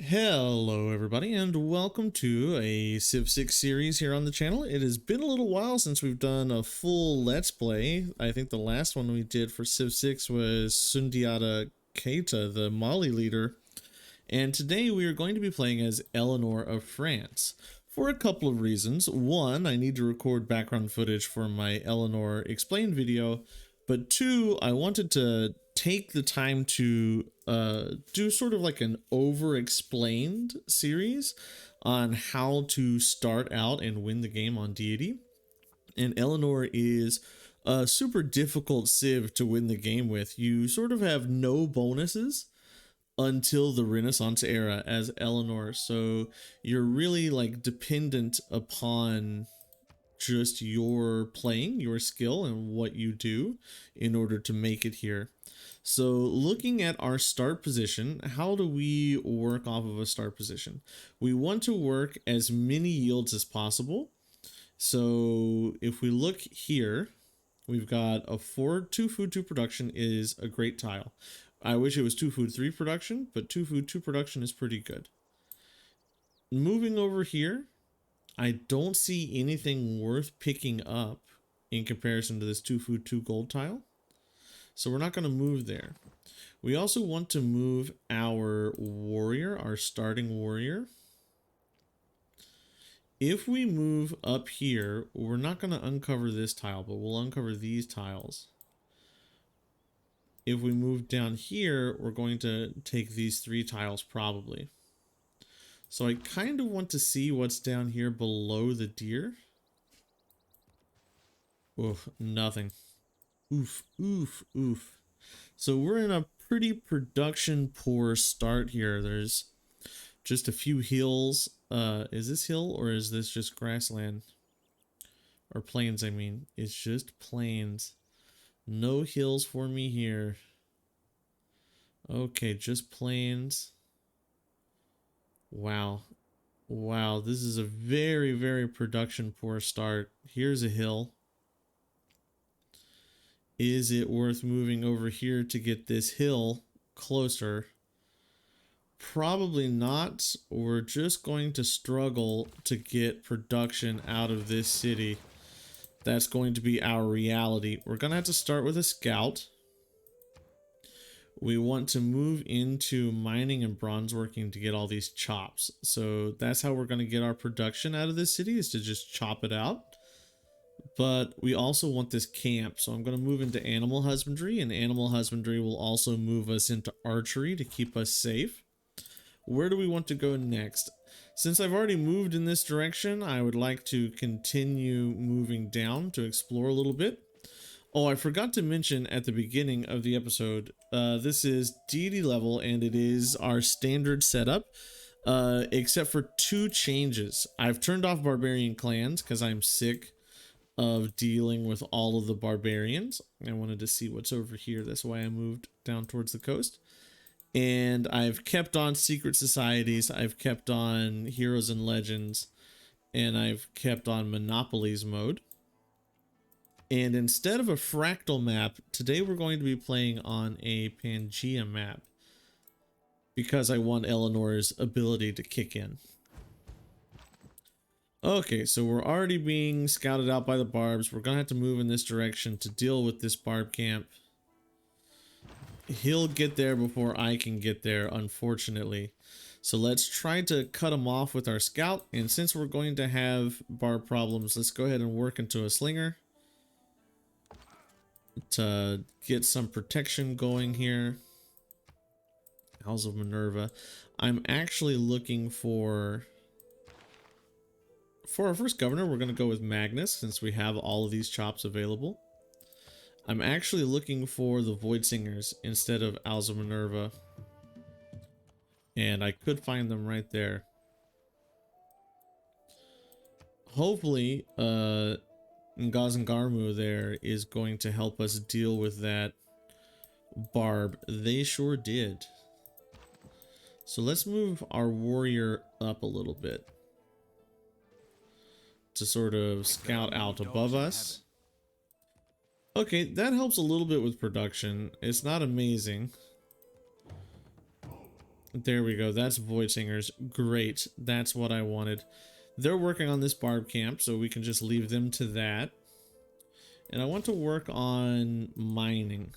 Hello everybody and welcome to a Civ 6 series here on the channel. It has been a little while since we've done a full Let's Play. I think the last one we did for Civ 6 was Sundiata Keita, the Mali leader. And today we are going to be playing as Eleanor of France for a couple of reasons. One, I need to record background footage for my Eleanor Explained video. But two, I wanted to take the time to do sort of like an over-explained series on how to start out and win the game on Deity. And Eleanor is a super difficult civ to win the game with. You sort of have no bonuses until the Renaissance era as Eleanor, so you're really like dependent upon just your playing, your skill, and what you do in order to make it here. So looking at our start position, how do we work off of a start position? We want to work as many yields as possible. So if we look here, we've got a 2 food 2 production is a great tile. I wish it was 2 food 3 production, but 2 food 2 production is pretty good. Moving over here, I don't see anything worth picking up in comparison to this 2 food 2 gold tile. So we're not going to move there. We also want to move our warrior, our starting warrior. If we move up here, we're not going to uncover this tile, but we'll uncover these tiles. If we move down here, we're going to take these 3 tiles probably. So I kind of want to see what's down here below the deer. Oof, nothing. Oof, oof, oof. So we're in a pretty production poor start here. There's just a few hills. Is this hill or is this just grassland? Or plains, I mean. It's just plains. No hills for me here. Okay, just plains. Wow. Wow, this is a very, very production poor start. Here's a hill. Is it worth moving over here to get this hill closer? Probably not. We're just going to struggle to get production out of this city. That's going to be our reality. We're going to have to start with a scout. We want to move into mining and bronze working to get all these chops. So that's how we're going to get our production out of this city, is to just chop it out. But we also want this camp. So I'm going to move into animal husbandry, and animal husbandry will also move us into archery to keep us safe. Where do we want to go next? Since I've already moved in this direction, I would like to continue moving down to explore a little bit. Oh, I forgot to mention at the beginning of the episode, this is deity level and it is our standard setup, except for 2 changes. I've turned off barbarian clans because I'm sick of dealing with all of the barbarians. I wanted to see what's over here. That's why I moved down towards the coast. And I've kept on secret societies. I've kept on heroes and legends. And I've kept on monopolies mode. And instead of a fractal map, today we're going to be playing on a Pangea map, because I want Eleanor's ability to kick in. Okay, so we're already being scouted out by the barbs. We're going to have to move in this direction to deal with this barb camp. He'll get there before I can get there, unfortunately. So let's try to cut him off with our scout. And since we're going to have barb problems, let's go ahead and work into a slinger to get some protection going here. House of Minerva. I'm actually looking for our first governor, we're going to go with Magnus since we have all of these chops available. I'm actually looking for the Void Singers instead of Owls of Minerva. And I could find them right there. Hopefully, Ngazangarmu there is going to help us deal with that barb. They sure did. So let's move our warrior up a little bit to sort of scout out above us. Okay, that helps a little bit with production. It's not amazing. There we go. That's Void Singers. Great. That's what I wanted. They're working on this barb camp, so we can just leave them to that. And I want to work on mining.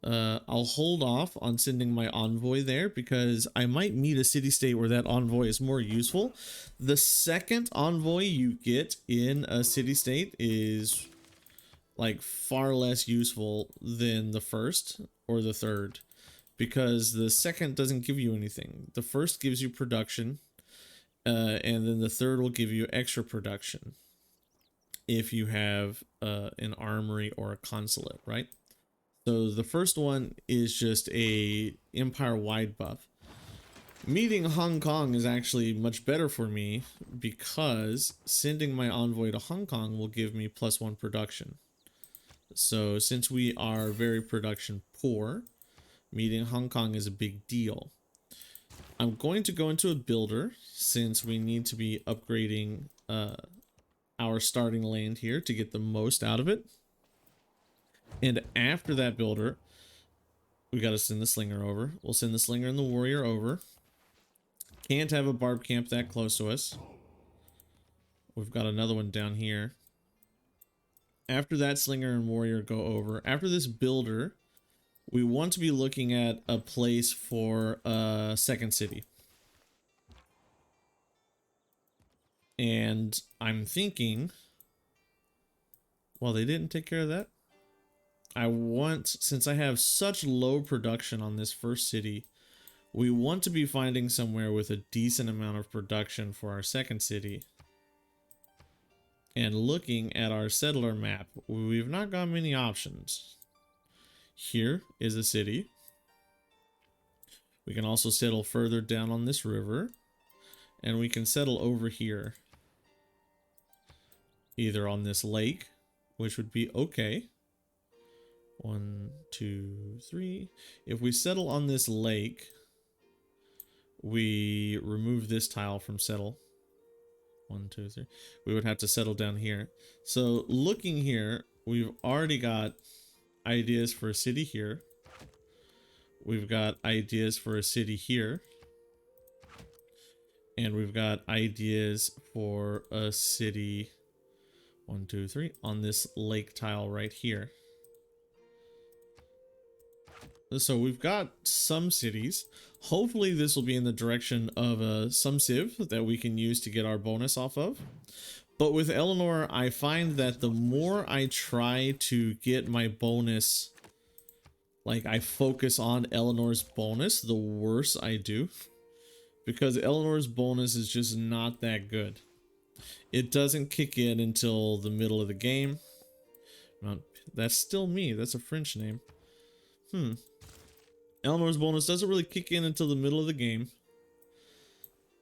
I'll hold off on sending my envoy there because I might meet a city-state where that envoy is more useful. The second envoy you get in a city-state is like far less useful than the first or the third, because the second doesn't give you anything. The first gives you production, and then the third will give you extra production if you have an armory or a consulate, right? So the first one is just a empire-wide buff. Meeting Hong Kong is actually much better for me because sending my envoy to Hong Kong will give me +1 production. So since we are very production poor, meeting Hong Kong is a big deal. I'm going to go into a builder since we need to be upgrading our starting land here to get the most out of it. And after that builder, we got to send the slinger over. We'll send the slinger and the warrior over. Can't have a barb camp that close to us. We've got another one down here. After that slinger and warrior go over, after this builder, we want to be looking at a place for a second city. And I'm thinking, well, they didn't take care of that. I want, since I have such low production on this first city, we want to be finding somewhere with a decent amount of production for our second city. And looking at our settler map, we've not got many options. Here is a city. We can also settle further down on this river. And we can settle over here. Either on this lake, which would be okay. 1, 2, 3. If we settle on this lake, we remove this tile from settle. 1, 2, 3. We would have to settle down here. So looking here, we've already got ideas for a city here. We've got ideas for a city here. And we've got ideas for a city, 1, 2, 3, on this lake tile right here. So we've got some cities. Hopefully this will be in the direction of some civ that we can use to get our bonus off of. But with Eleanor, I find that the more I try to get my bonus, like I focus on Eleanor's bonus, the worse I do. Because Eleanor's bonus is just not that good. It doesn't kick in until the middle of the game. That's still me. That's a French name. Eleanor's bonus doesn't really kick in until the middle of the game.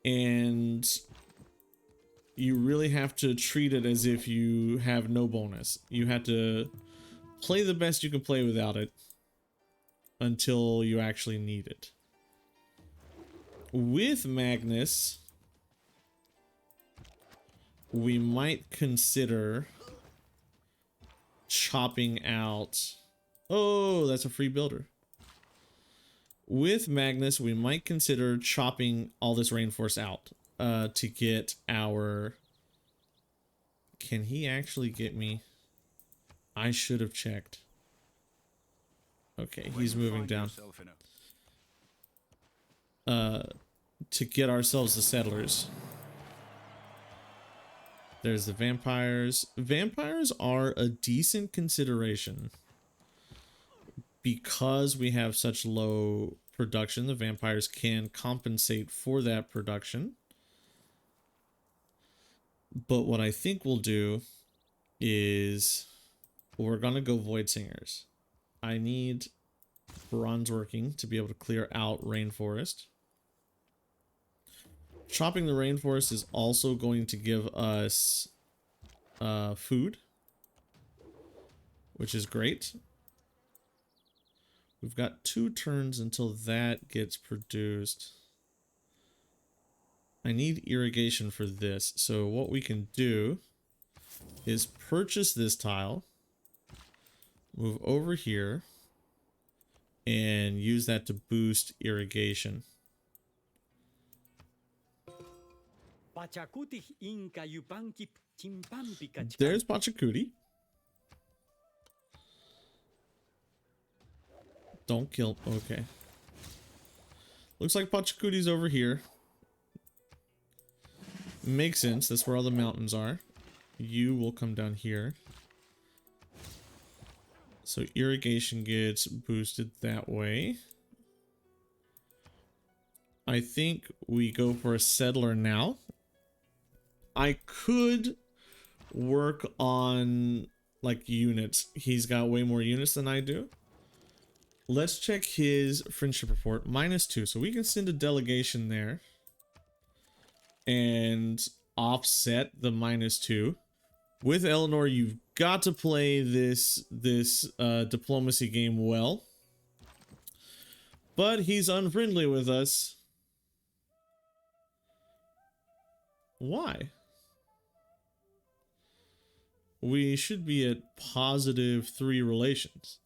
And you really have to treat it as if you have no bonus. You have to play the best you can play without it until you actually need it. With Magnus, we might consider chopping out... Oh, that's a free builder. With Magnus, we might consider chopping all this rainforest out to get our... Can he actually get me? I should have checked. Okay, he's moving down. To get ourselves the settlers. There's the vampires. Vampires are a decent consideration. Because we have such low production, the vampires can compensate for that production. But what I think we'll do is we're going to go Void Singers. I need bronze working to be able to clear out rainforest. Chopping the rainforest is also going to give us food, which is great. We've got 2 turns until that gets produced. I need irrigation for this. So what we can do is purchase this tile, move over here, and use that to boost irrigation. There's Pachacuti. Don't kill. Okay. Looks like Pachacuti's over here. Makes sense. That's where all the mountains are. You will come down here. So irrigation gets boosted that way. I think we go for a settler now. I could work on like units. He's got way more units than I do. Let's check his friendship report. -2. So we can send a delegation there and offset the -2. With Eleanor, you've got to play this diplomacy game well. But he's unfriendly with us. Why? We should be at +3 relations.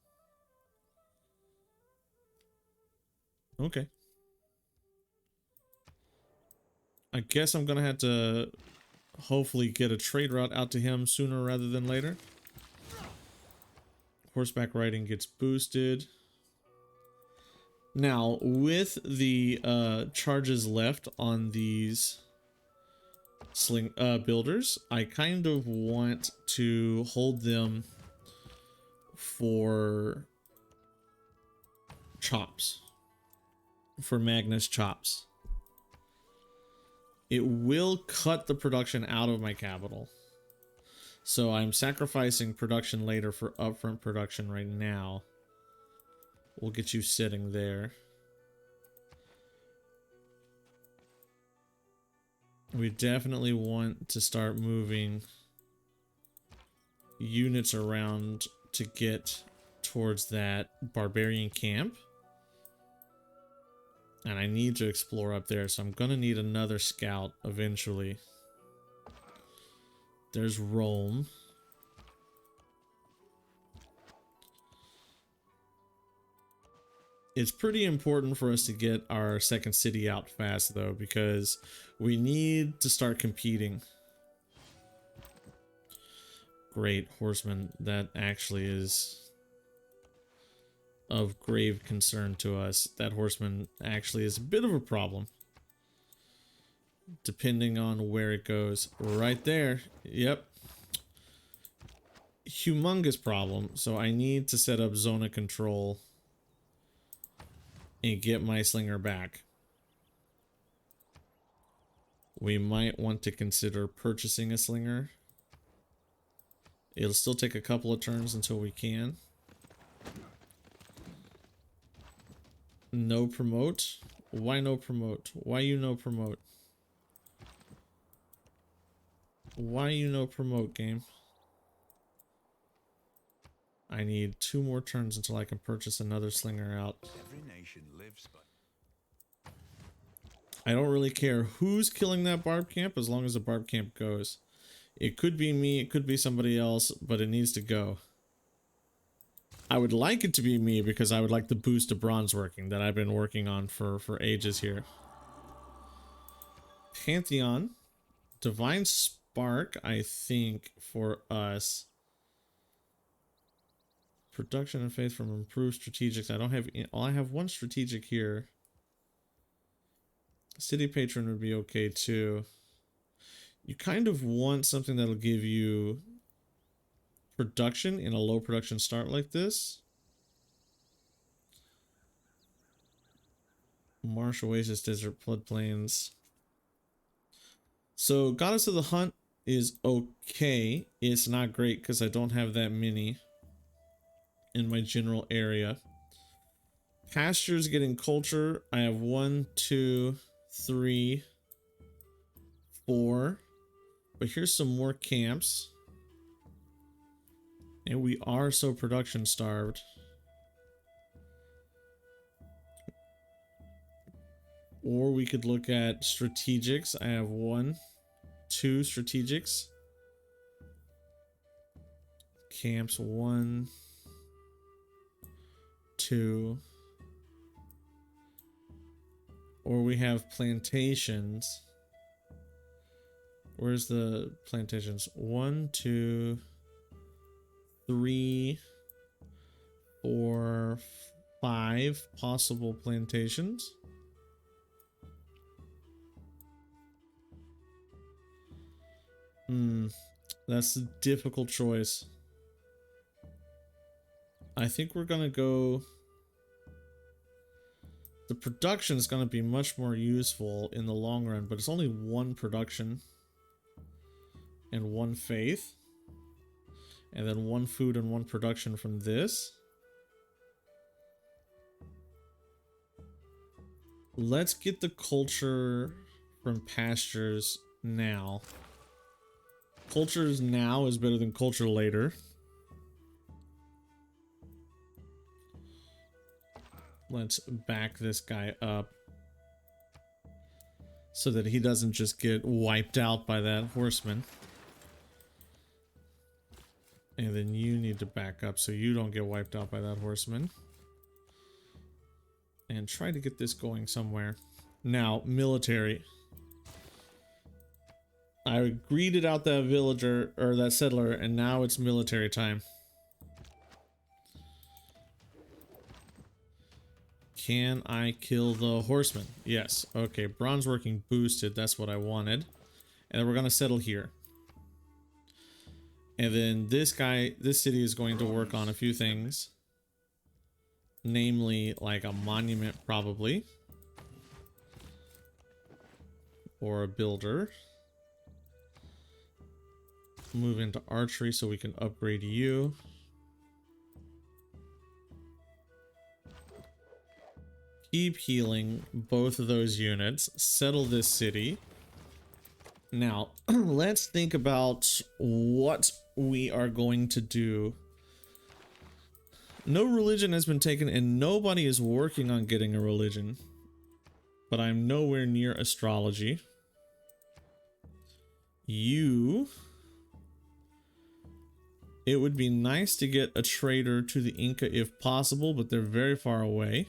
Okay. I guess I'm gonna have to hopefully get a trade route out to him sooner rather than later. Horseback riding gets boosted. Now, with the charges left on these builders, I kind of want to hold them for chops. For Magnus chops. It will cut the production out of my capital. So I'm sacrificing production later for upfront production right now. We'll get you sitting there. We definitely want to start moving units around to get towards that barbarian camp. And I need to explore up there, so I'm gonna need another scout eventually. There's Rome. It's pretty important for us to get our second city out fast, though, because we need to start competing. Great horseman. That actually is of grave concern to us. That horseman actually is a bit of a problem. Depending on where it goes. Right there. Yep. Humongous problem. So I need to set up zona control and get my slinger back. We might want to consider purchasing a slinger. It'll still take a couple of turns until we can. No promote? Why no promote? Why you no promote? Why you no promote, game? I need 2 more turns until I can purchase another slinger out. Every nation lives, but I don't really care who's killing that barb camp as long as the barb camp goes. It could be me, it could be somebody else, but it needs to go. I would like it to be me because I would like the boost of bronze working that I've been working on for ages here. Pantheon. Divine Spark, I think, for us. Production and faith from improved strategics. I don't have... Well, I have 1 strategic here. City Patron would be okay, too. You kind of want something that'll give you production in a low production start like this. Marsh, Oasis, Desert, Floodplains. So, Goddess of the Hunt is okay. It's not great because I don't have that many in my general area. Pastures getting culture. I have 1, 2, 3, 4. But here's some more camps. And we are so production starved. Or we could look at strategics. I have 1, 2 strategics. Camps 1, 2. or we have plantations. Where's the plantations? 1, 2, 3, 4, 5 possible plantations. That's a difficult choice. I think we're gonna go... The production is gonna be much more useful in the long run, but it's only 1 production and 1 faith. And then 1 food and 1 production from this. Let's get the culture from pastures now. Cultures now is better than culture later. Let's back this guy up so that he doesn't just get wiped out by that horseman. And then you need to back up so you don't get wiped out by that horseman. And try to get this going somewhere. Now, military. I greeted out that villager, or that settler, and now it's military time. Can I kill the horseman? Yes. Okay, bronze working boosted. That's what I wanted. And then we're going to settle here. And then this guy, this city is going to work on a few things. Namely, like a monument, probably. Or a builder. Move into archery so we can upgrade you. Keep healing both of those units. Settle this city. Now, let's think about what we are going to do. No religion has been taken and nobody is working on getting a religion. But I'm nowhere near astrology. You... It would be nice to get a trader to the Inca if possible, but they're very far away.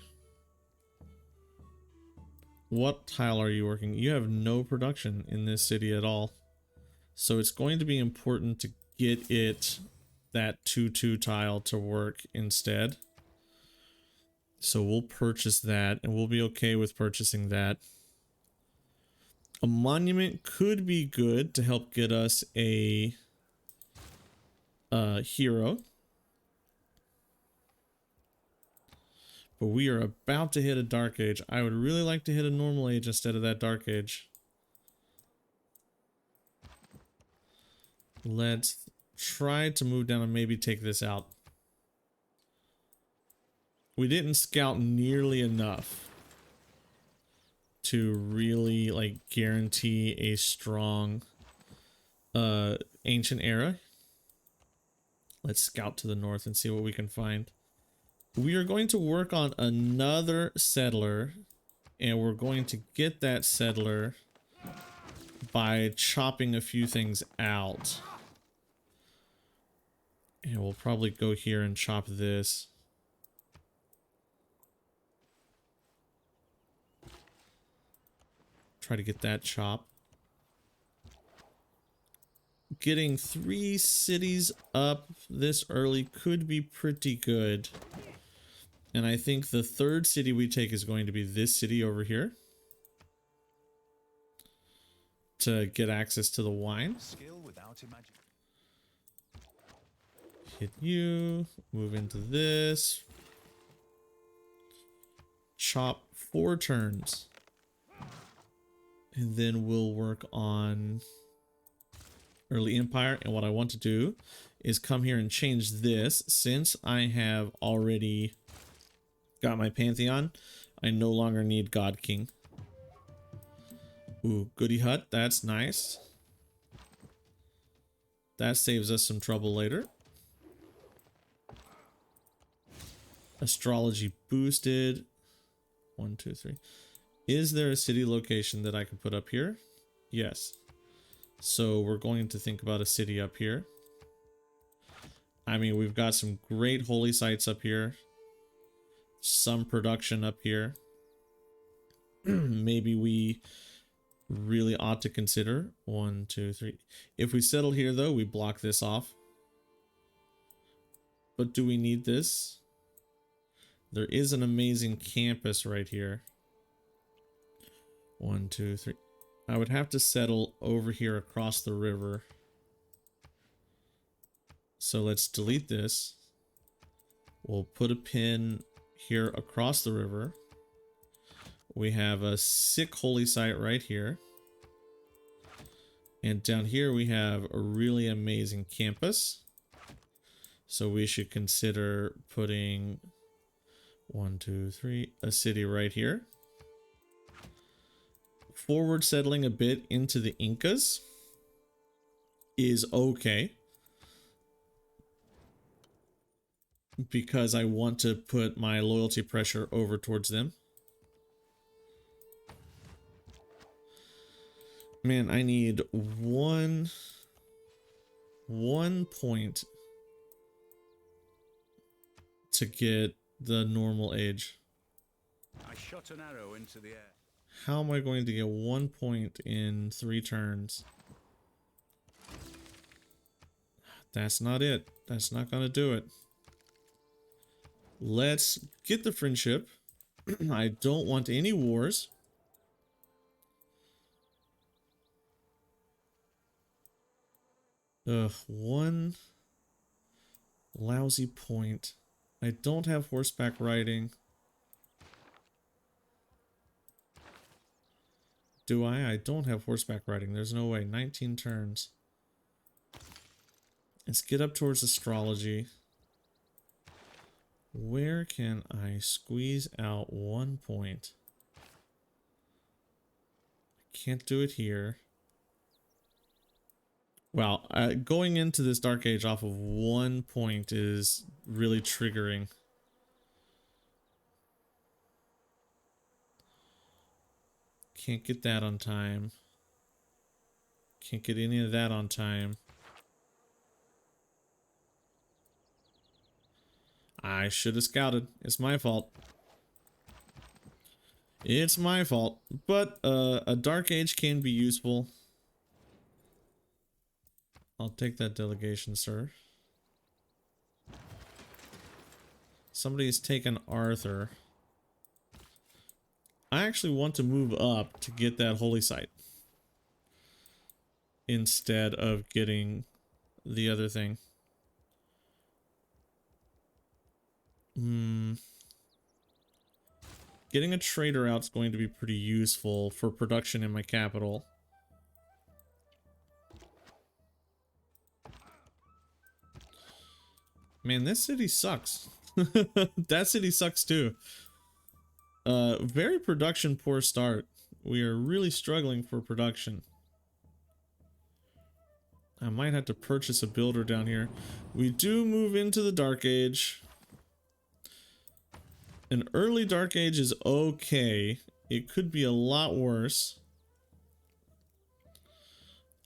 What tile are you working? You have no production in this city at all. So it's going to be important to get it, that 2-2 tile to work instead. So we'll purchase that, and we'll be okay with purchasing that. A monument could be good to help get us a hero. But we are about to hit a dark age. I would really like to hit a normal age instead of that dark age. Let's try to move down and maybe take this out. We didn't scout nearly enough to really like guarantee a strong ancient era. Let's scout to the north and see what we can find. We are going to work on another settler, and we're going to get that settler by chopping a few things out. And we'll probably go here and chop this. Try to get that chop. Getting 3 cities up this early could be pretty good. And I think the 3rd city we take is going to be this city over here. To get access to the wine. Hit you. Move into this. Chop 4 turns. And then we'll work on early empire. And what I want to do is come here and change this. Since I have already got my pantheon, I no longer need God King. Ooh, goody hut. That's nice. That saves us some trouble later. Astrology boosted. 1, 2, 3. Is there a city location that I can put up here? Yes. So we're going to think about a city up here. I mean, we've got some great holy sites up here. Some production up here. maybe we really ought to consider. 1, 2, 3. If we settle here, though, we block this off. But do we need this? There is an amazing campus right here. 1, 2, 3. I would have to settle over here across the river. So let's delete this. We'll put a pin here across the river. We have a sick holy site right here. And down here we have a really amazing campus. So we should consider putting 1, 2, 3, a city right here. Forward settling a bit into the Incas is okay, because I want to put my loyalty pressure over towards them. Man, I need one point to get the normal age. I shot an arrow into the air. How am I going to get 1 point in 3 turns? That's not it. That's not gonna do it. Let's get the friendship. I don't want any wars. Ugh, 1 lousy point. I don't have horseback riding. Do I? I don't have horseback riding. There's no way. 19 turns. Let's get up towards astrology. Where can I squeeze out 1 point? I can't do it here. Wow, going into this Dark Age off of 1 point is really triggering. Can't get that on time. Can't get any of that on time. I should have scouted. It's my fault. It's my fault. But a Dark Age can be useful. I'll take that delegation, sir. Somebody's taken Arthur. I actually want to move up to get that holy site instead of getting the other thing. Getting a trader out is going to be pretty useful for production in my capital. Man, this city sucks. That city sucks too. Very production poor start. We are really struggling for production. I might have to purchase a builder down here. We do move into the Dark Age. An early Dark Age is okay. It could be a lot worse.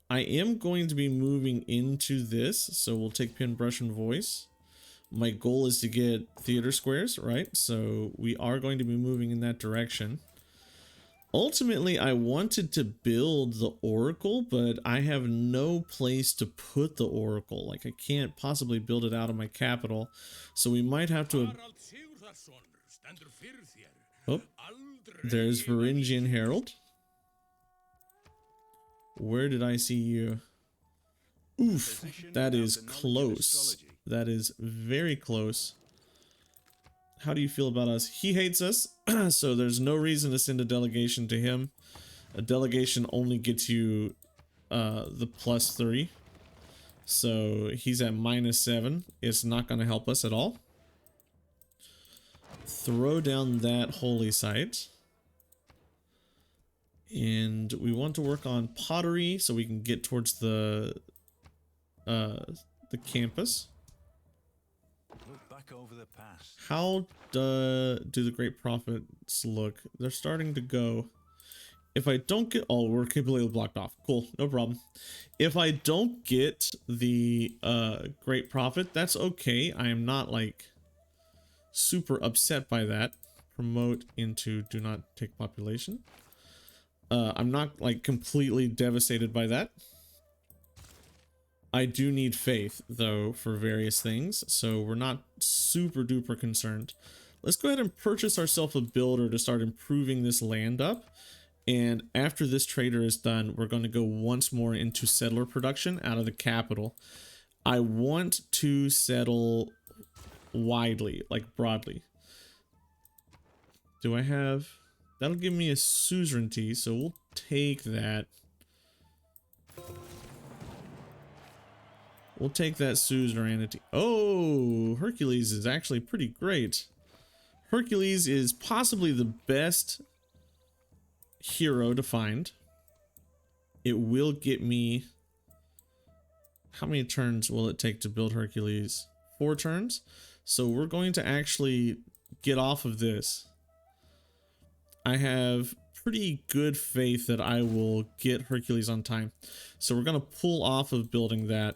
I am going to be moving into this, so we'll take Pen, Brush, and Voice. My goal is to get theater squares, right? So we are going to be moving in that direction. Ultimately, I wanted to build the Oracle, but I have no place to put the Oracle. Like, I can't possibly build it out of my capital. So we might have to... Oh, there's Varangian Herald. Where did I see you? Oof, that is close. That is very close. How do you feel about us? He hates us, so there's no reason to send a delegation to him. A delegation only gets you the +3. So he's at -7. It's not going to help us at all. Throw down that holy site. And we want to work on pottery so we can get towards the campus. Look back over the past. How do the Great Prophets look? They're starting to go. If I don't get... Oh, we're completely blocked off. Cool, no problem. If I don't get the Great Prophet, that's okay. I am not, like, super upset by that, promote into do not take population. I'm not like completely devastated by that. I do need faith though for various things, so we're not super duper concerned. Let's go ahead and purchase ourselves a builder to start improving this land up. And after this trader is done, we're going to go once more into settler production out of the capital. I want to settle widely, like broadly. Do I have... That'll give me a suzerainty, so we'll take that. We'll take that suzerainty. Oh, Hercules is actually pretty great. Hercules is possibly the best hero to find. It will get me... How many turns will it take to build Hercules? 4 turns. So we're going to actually get off of this. I have pretty good faith that I will get Hercules on time. So we're going to pull off of building that.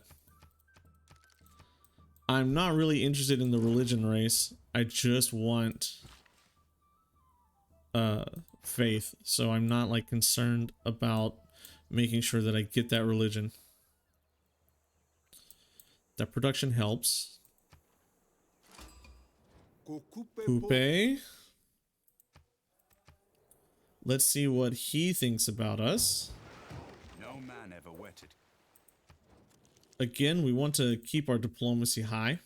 I'm not really interested in the religion race. I just want faith. So I'm not like concerned about making sure that I get that religion. That production helps. Coupe. Let's see what he thinks about us. No man ever wetted. Again, we want to keep our diplomacy high.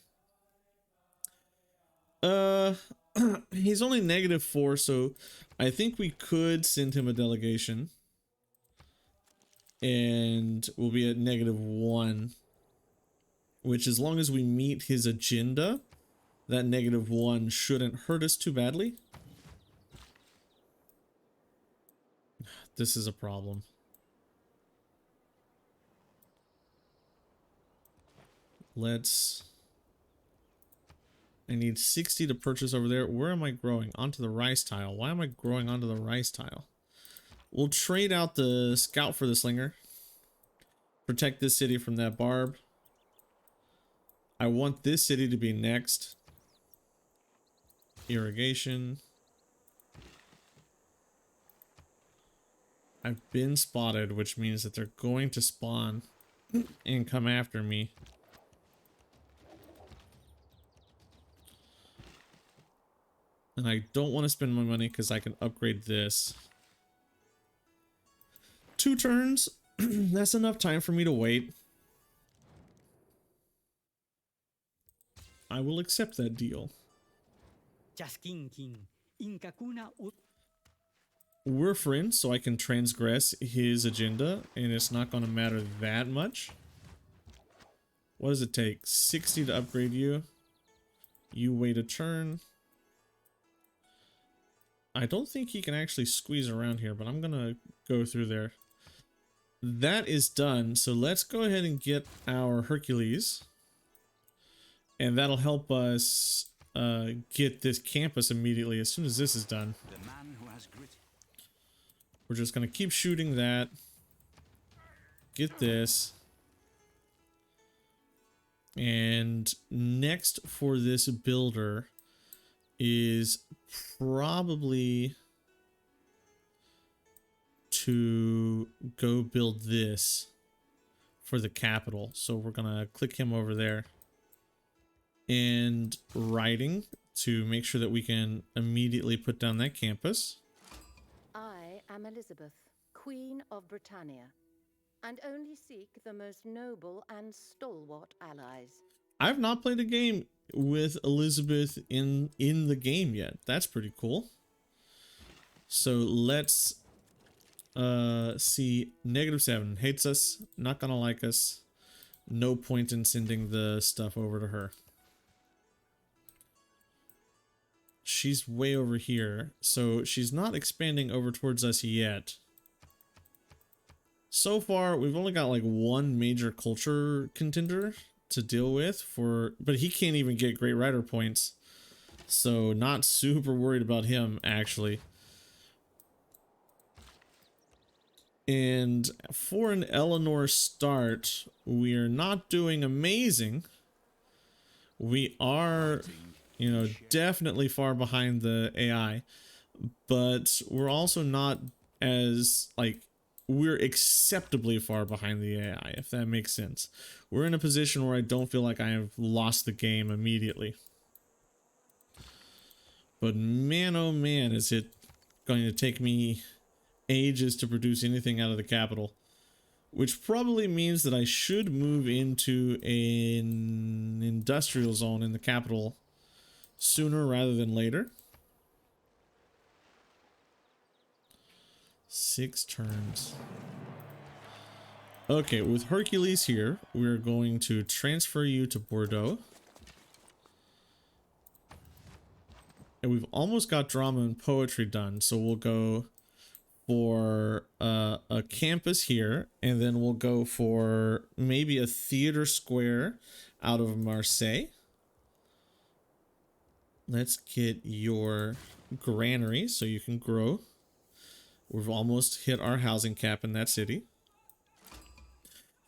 He's only -4, so I think we could send him a delegation. And we'll be at -1. Which, as long as we meet his agenda, that -1 shouldn't hurt us too badly. This is a problem. I need 60 to purchase over there. Where am I growing? Onto the rice tile. Why am I growing onto the rice tile? We'll trade out the scout for the slinger. Protect this city from that barb. I want this city to be next. Irrigation. I've been spotted, which means that they're going to spawn and come after me. And I don't want to spend my money because I can upgrade this. 2 turns. That's enough time for me to wait. I will accept that deal. We're friends, so I can transgress his agenda, and it's not going to matter that much. What does it take? 60 to upgrade you. You wait a turn. I don't think he can actually squeeze around here, but I'm going to go through there. That is done, so let's go ahead and get our Hercules. And that'll help us get this campus immediately as soon as this is done. The man who has grit. We're just going to keep shooting that. Get this. And next for this builder is probably to go build this for the capital. So we're going to click him over there. And writing to make sure that we can immediately put down that campus. I am Elizabeth, Queen of Britannia, and only seek the most noble and stalwart allies. I've not played a game with Elizabeth in the game yet. That's pretty cool. So let's see. -7 hates us, not gonna like us. No point in sending the stuff over to her. She's way over here, so she's not expanding over towards us yet. So far, we've only got like 1 major culture contender to deal with but he can't even get great writer points. So not super worried about him, actually. And for an Eleanor start, we're not doing amazing. We are You know, definitely far behind the AI, but we're also not as like we're acceptably far behind the AI, if that makes sense. We're in a position where I don't feel like I have lost the game immediately. But man, oh man, is it going to take me ages to produce anything out of the capital. Which probably means that I should move into an industrial zone in the capital sooner rather than later. 6 turns. Okay, with Hercules here, we're going to transfer you to Bordeaux. And we've almost got drama and poetry done, so we'll go for a campus here, and then we'll go for maybe a theater square out of Marseille. Let's get your granary so you can grow. We've almost hit our housing cap in that city.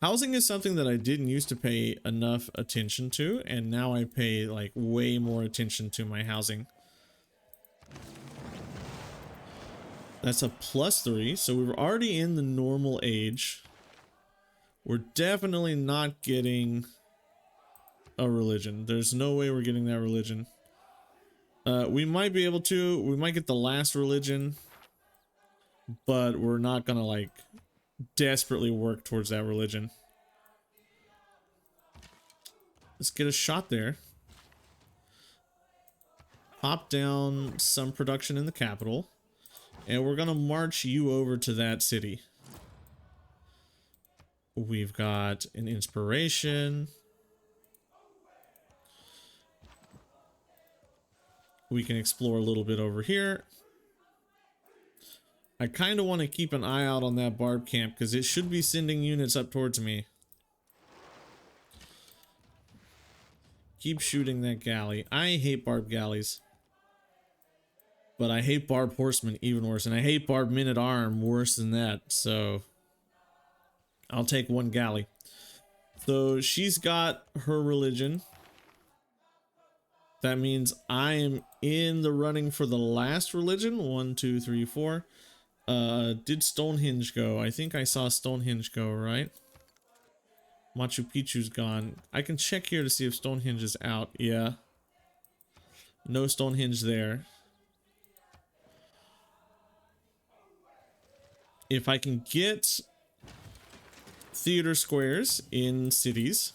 Housing is something that I didn't used to pay enough attention to, and now I pay like way more attention to my housing. That's a +3, so we're already in the normal age. We're definitely not getting a religion. There's no way we're getting that religion. We might be able to. We might get the last religion, but we're not gonna like desperately work towards that religion. Let's get a shot there. Pop down some production in the capital, and we're gonna march you over to that city. We've got an inspiration. We can explore a little bit over here. I kind of want to keep an eye out on that barb camp because it should be sending units up towards me. Keep shooting that galley. I hate barb galleys. But I hate barb horsemen even worse. And I hate barb men-at-arm worse than that. So I'll take one galley. So she's got her religion. That means I am in the running for the last religion. 1, 2, 3, 4. Did Stonehenge go? I think I saw Stonehenge go, right? Machu Picchu's gone. I can check here to see if Stonehenge is out. Yeah. No Stonehenge there. If I can get theater squares in cities,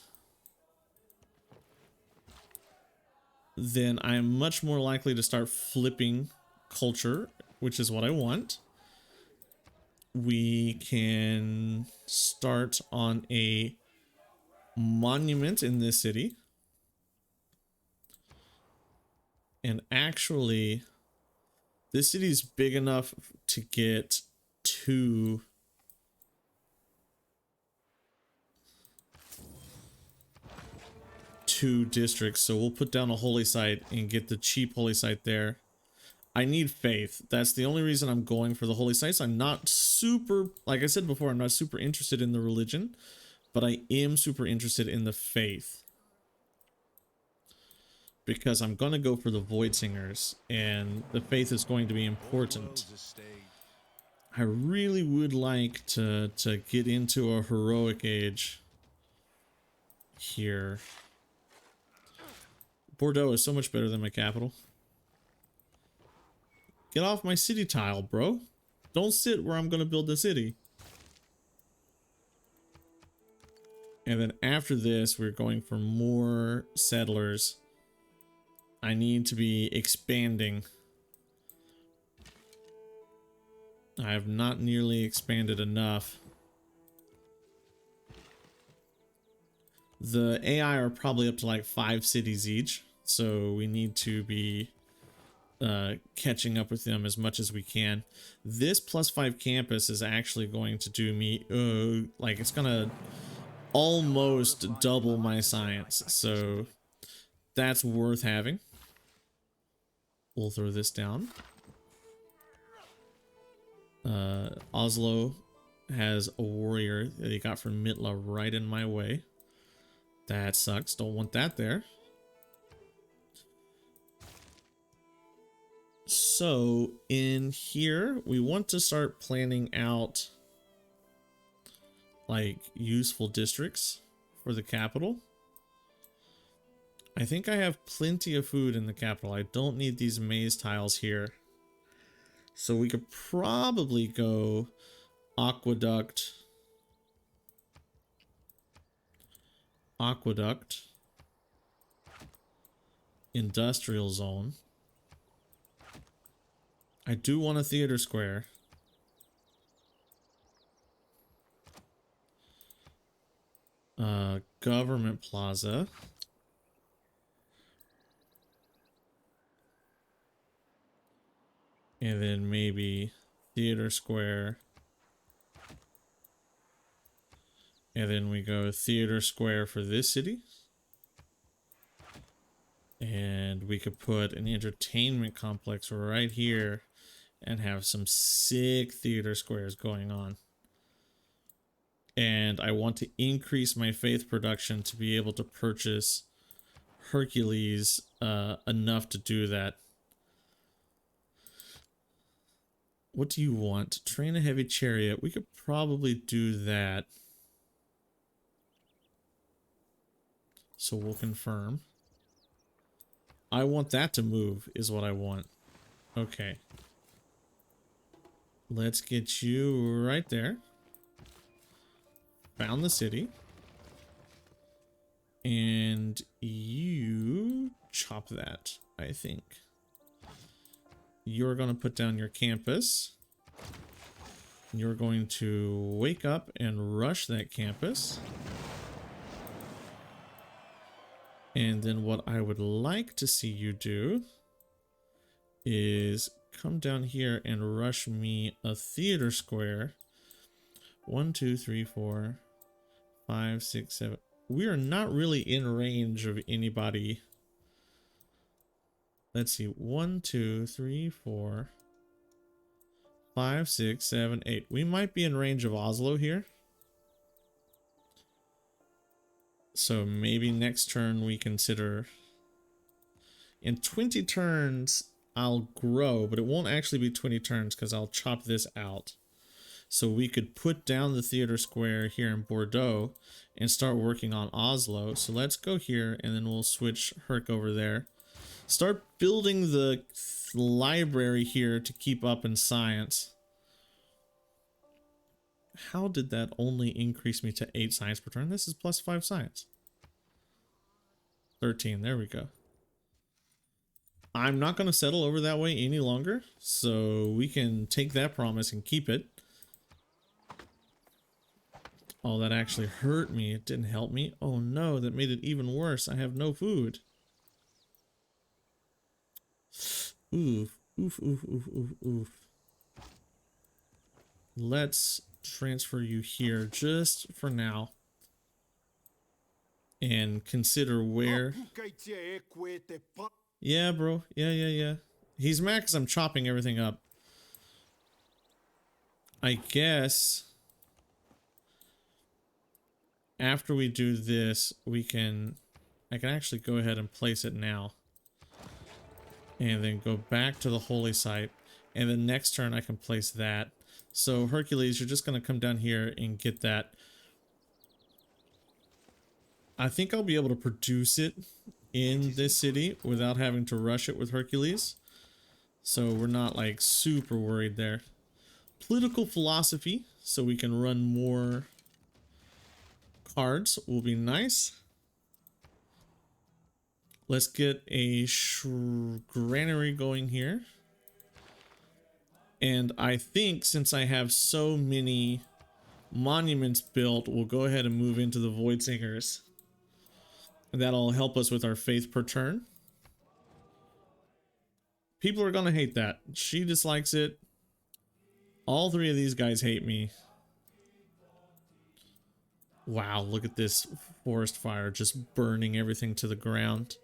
then I am much more likely to start flipping culture, which is what I want. We can start on a monument in this city. And actually, this city is big enough to get two districts. So we'll put down a holy site and get the cheap holy site there. I need faith. That's the only reason I'm going for the holy sites. I'm not super, like I said before, I'm not super interested in the religion, but I am super interested in the faith. Because I'm going to go for the Void Singers, and the faith is going to be important. I really would like to get into a heroic age here. Bordeaux is so much better than my capital. Get off my city tile, bro. Don't sit where I'm going to build the city. And then after this, we're going for more settlers. I need to be expanding. I have not nearly expanded enough. The AI are probably up to like 5 cities each, so we need to be catching up with them as much as we can. This +5 campus is actually going to do me, like it's gonna almost double my science, so that's worth having. We'll throw this down. Oslo has a warrior that he got from Mitla right in my way. That sucks. Don't want that there. So in here, we want to start planning out like useful districts for the capital. I think I have plenty of food in the capital. I don't need these maze tiles here. So we could probably go aqueduct, industrial zone. I do want a theater square. Government plaza. And then maybe theater square. And then we go theater square for this city. And we could put an entertainment complex right here and have some sick theater squares going on. And I want to increase my faith production to be able to purchase Hercules enough to do that. What do you want? Train a heavy chariot. We could probably do that. So we'll confirm. I want that to move is what I want. Okay. Let's get you right there. Found the city. And you chop that, I think. You're going to put down your campus. You're going to wake up and rush that campus. And then what I would like to see you do is come down here and rush me a theater square. 1, 2, 3, 4, 5, 6, 7. We are not really in range of anybody. Let's see. 1, 2, 3, 4, 5, 6, 7, 8. We might be in range of Oslo here. So maybe next turn we consider. In 20 turns, I'll grow, but it won't actually be 20 turns because I'll chop this out. So we could put down the theater square here in Bordeaux and start working on Oslo. So let's go here and then we'll switch Herc over there. Start building the library here to keep up in science. How did that only increase me to 8 science per turn? This is plus 5 science. 13, there we go. I'm not going to settle over that way any longer, so we can take that promise and keep it. Oh, that actually hurt me. It didn't help me. Oh no, that made it even worse. I have no food. Oof, oof, oof, oof, oof, oof. Let's transfer you here just for now. And consider where... Yeah, bro. Yeah. He's mad because I'm chopping everything up. I guess... after we do this, we can... I can actually go ahead and place it now. And then go back to the holy site. And then next turn I can place that. So Hercules, you're just going to come down here and get that. I think I'll be able to produce it in this city without having to rush it with Hercules. So we're not like super worried there. Political philosophy, so we can run more cards, will be nice. Let's get a granary going here. And I think since I have so many monuments built, we'll go ahead and move into the Void Singers. That'll help us with our faith per turn. People are gonna hate that. She dislikes it. All 3 of these guys hate me. Wow, look at this forest fire just burning everything to the ground.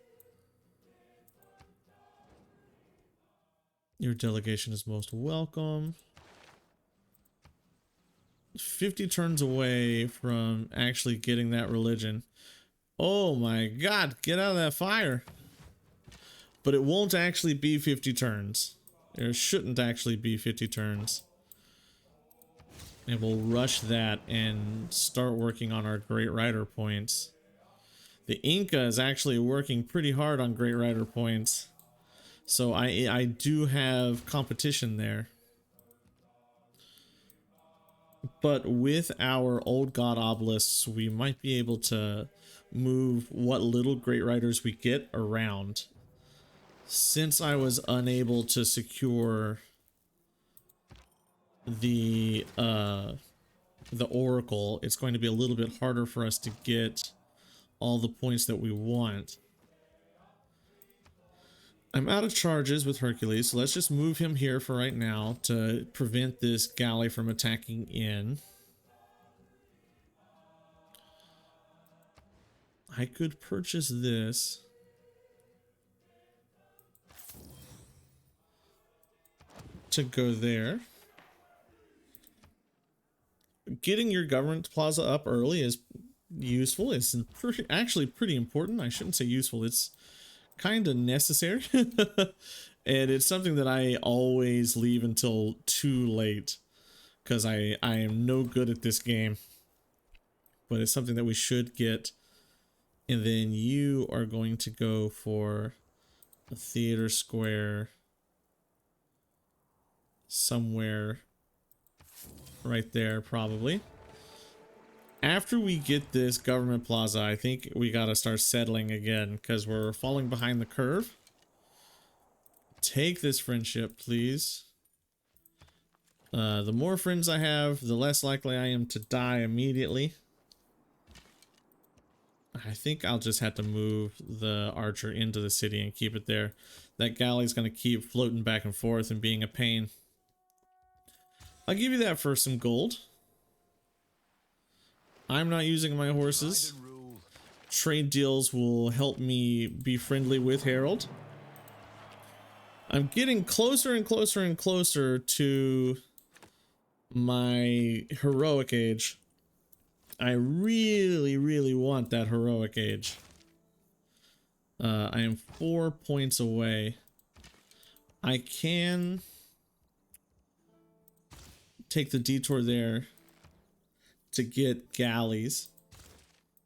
Your delegation is most welcome. 50 turns away from actually getting that religion. Oh my god, get out of that fire. But it won't actually be 50 turns. There shouldn't actually be 50 turns. And we'll rush that and start working on our Great Rider points. The Inca is actually working pretty hard on Great Rider points. So I do have competition there. But with our old god obelisks, we might be able to move what little Great Riders we get around. Since I was unable to secure the Oracle, it's going to be a little bit harder for us to get all the points that we want. I'm out of charges with Hercules, so let's just move him here for right now to prevent this galley from attacking in. I could purchase this. To go there. Getting your government plaza up early is useful. It's actually pretty important. I shouldn't say useful. It's kind of necessary. And it's something that I always leave until too late because I am no good at this game. But it's something that we should get. And then you are going to go for a theater square somewhere right there, probably. After we get this government plaza, I think we gotta start settling again because we're falling behind the curve. Take this friendship, please. The more friends I have, the less likely I am to die immediately. I think I'll just have to move the archer into the city and keep it there. That galley's gonna keep floating back and forth and being a pain. I'll give you that for some gold. I'm not using my horses. Trade deals will help me be friendly with Harold. I'm getting closer and closer and closer to my heroic age. I really, really want that heroic age. I am 4 points away. I can take the detour there to get galleys.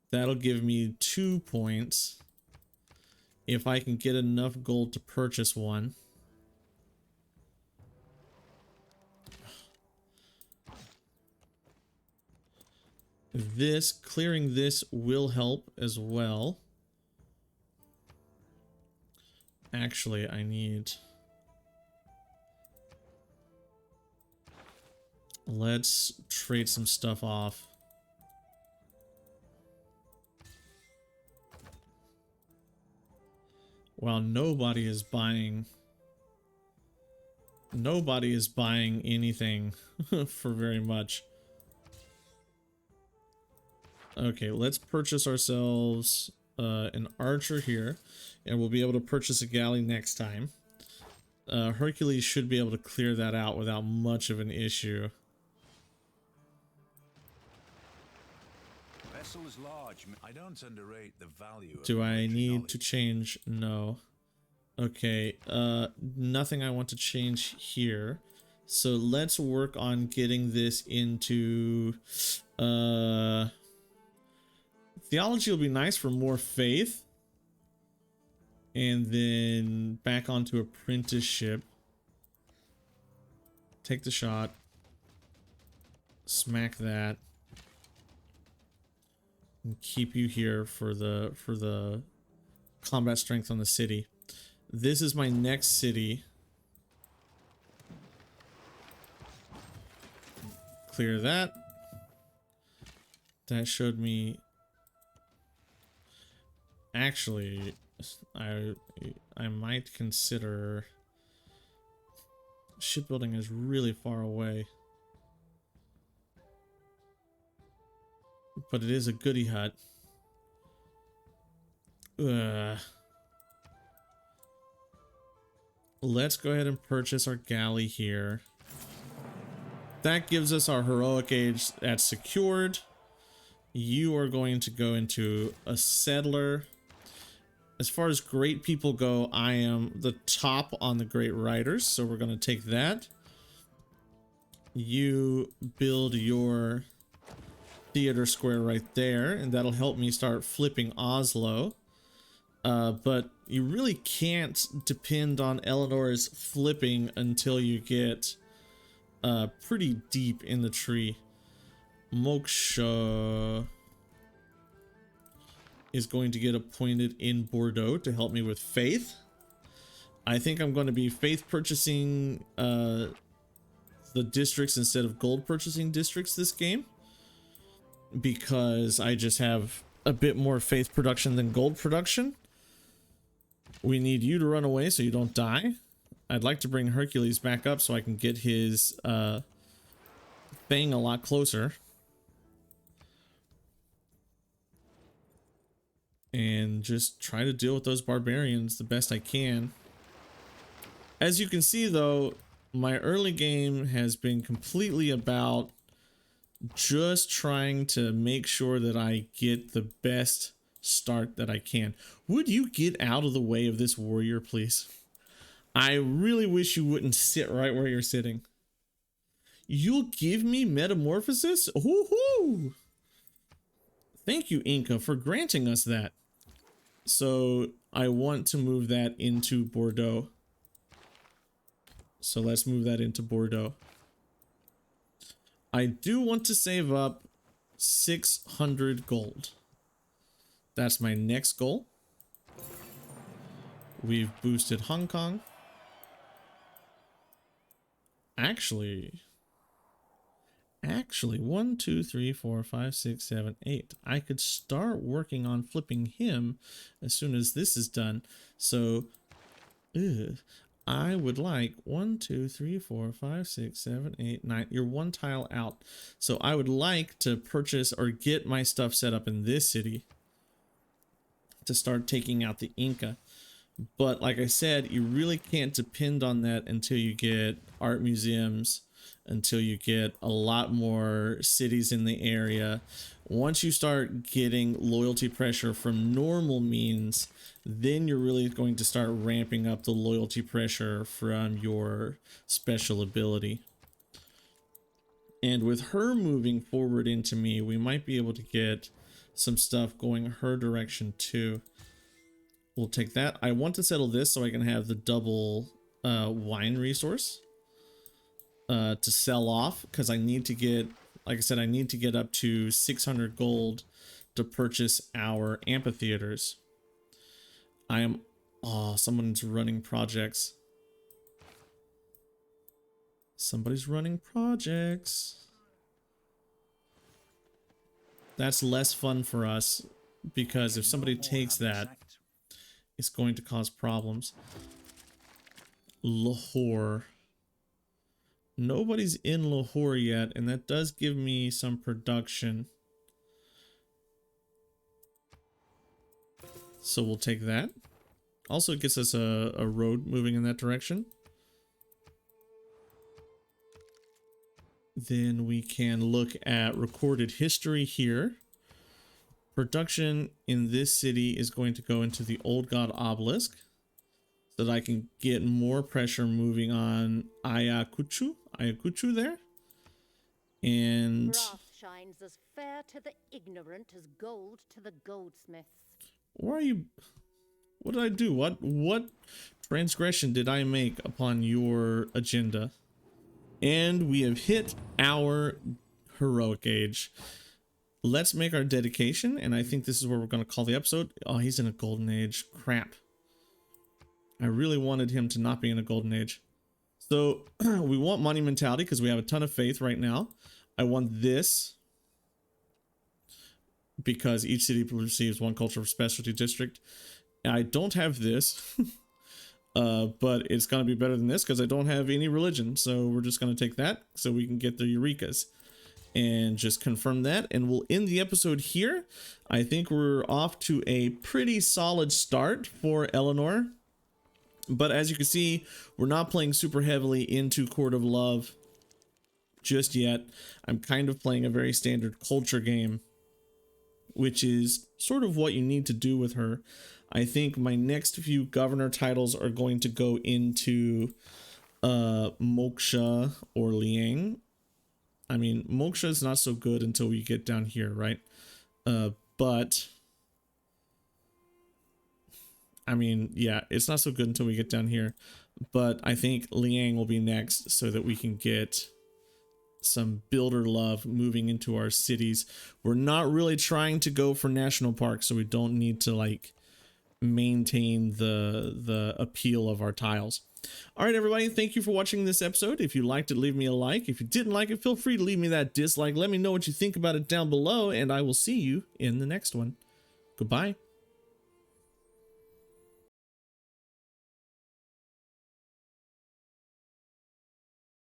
That'll give me 2 points if I can get enough gold to purchase one. Clearing this will help as well. Actually, I need... Let's trade some stuff off. While nobody is buying anything for very much. Okay, let's purchase ourselves an archer here, and we'll be able to purchase a galley next time. Hercules should be able to clear that out without much of an issue. Vessel is large. I don't underrate the value of Do I need knowledge. to change? No. Okay, nothing I want to change here. So let's work on getting this into theology will be nice for more faith. And then back onto apprenticeship. Take the shot. Smack that. And keep you here for the combat strength on the city. This is my next city. Clear that. That showed me. Actually, I might consider. Shipbuilding is really far away. But it is a goody hut. Let's go ahead and purchase our galley here. That gives us our heroic age that's secured. You are going to go into a settler. As far as great people go, I am the top on the great writers, so we're going to take that. You build your theater square right there, and that'll help me start flipping Oslo. But you really can't depend on Eleanor's flipping until you get pretty deep in the tree. Moksha is going to get appointed in Bordeaux to help me with faith. I think I'm going to be faith purchasing the districts instead of gold purchasing districts this game, because I just have a bit more faith production than gold production. We need you to run away so you don't die. I'd like to bring Hercules back up so I can get his thing a lot closer. And just try to deal with those barbarians the best I can. As you can see though, my early game has been completely about just trying to make sure that I get the best start that I can. Would you get out of the way of this warrior, please? I really wish you wouldn't sit right where you're sitting. You'll give me metamorphosis? Woohoo! Thank you, Inca, for granting us that. So I want to move that into Bordeaux. So let's move that into Bordeaux. I do want to save up 600 gold. That's my next goal. We've boosted Hong Kong. Actually, 1, 2, 3, 4, 5, 6, 7, 8. I could start working on flipping him as soon as this is done. So, I would like 1, 2, 3, 4, 5, 6, 7, 8, 9. You're one tile out. So I would like to purchase or get my stuff set up in this city to start taking out the Inca. But like I said, you really can't depend on that until you get art museums, until you get a lot more cities in the area. Once you start getting loyalty pressure from normal means, then you're really going to start ramping up the loyalty pressure from your special ability. And with her moving forward into me, we might be able to get some stuff going her direction too. We'll take that. I want to settle this so I can have the double wine resource to sell off, because I need to get, like I said, I need to get up to 600 gold to purchase our amphitheaters. I am, oh, someone's running projects. Somebody's running projects. That's less fun for us, because if somebody takes that, it's going to cause problems. Lahore. Nobody's in Lahore yet, and that does give me some production. So we'll take that. Also, it gets us a road moving in that direction. Then we can look at recorded history here. Production in this city is going to go into the Old God Obelisk, so that I can get more pressure moving on Ayacucho there. And Brass shines as fair to the ignorant as gold to the goldsmiths. why are you? What did I do? What transgression did I make upon your agenda? And we have hit our heroic age. Let's make our dedication, and I think this is where we're going to call the episode. Oh, he's in a golden age. Crap. I really wanted him to not be in a golden age. So we want monumentality because we have a ton of faith right now. I want this because each city receives one culture specialty district. I don't have this, but it's going to be better than this because I don't have any religion. So we're just going to take that so we can get the Eurekas and just confirm that. And we'll end the episode here. I think we're off to a pretty solid start for Eleanor. But as you can see, we're not playing super heavily into Court of Love just yet. I'm kind of playing a very standard culture game, which is sort of what you need to do with her. I think my next few governor titles are going to go into Moksha or Liang. I mean, Moksha is not so good until we get down here, right? But I mean, yeah, it's not so good until we get down here. But I think Liang will be next so that we can get some builder love moving into our cities. We're not really trying to go for national parks, so we don't need to like maintain the appeal of our tiles. All right, everybody, thank you for watching this episode. If you liked it, leave me a like. If you didn't like it, feel free to leave me that dislike. Let me know what you think about it down below, and I will see you in the next one. Goodbye.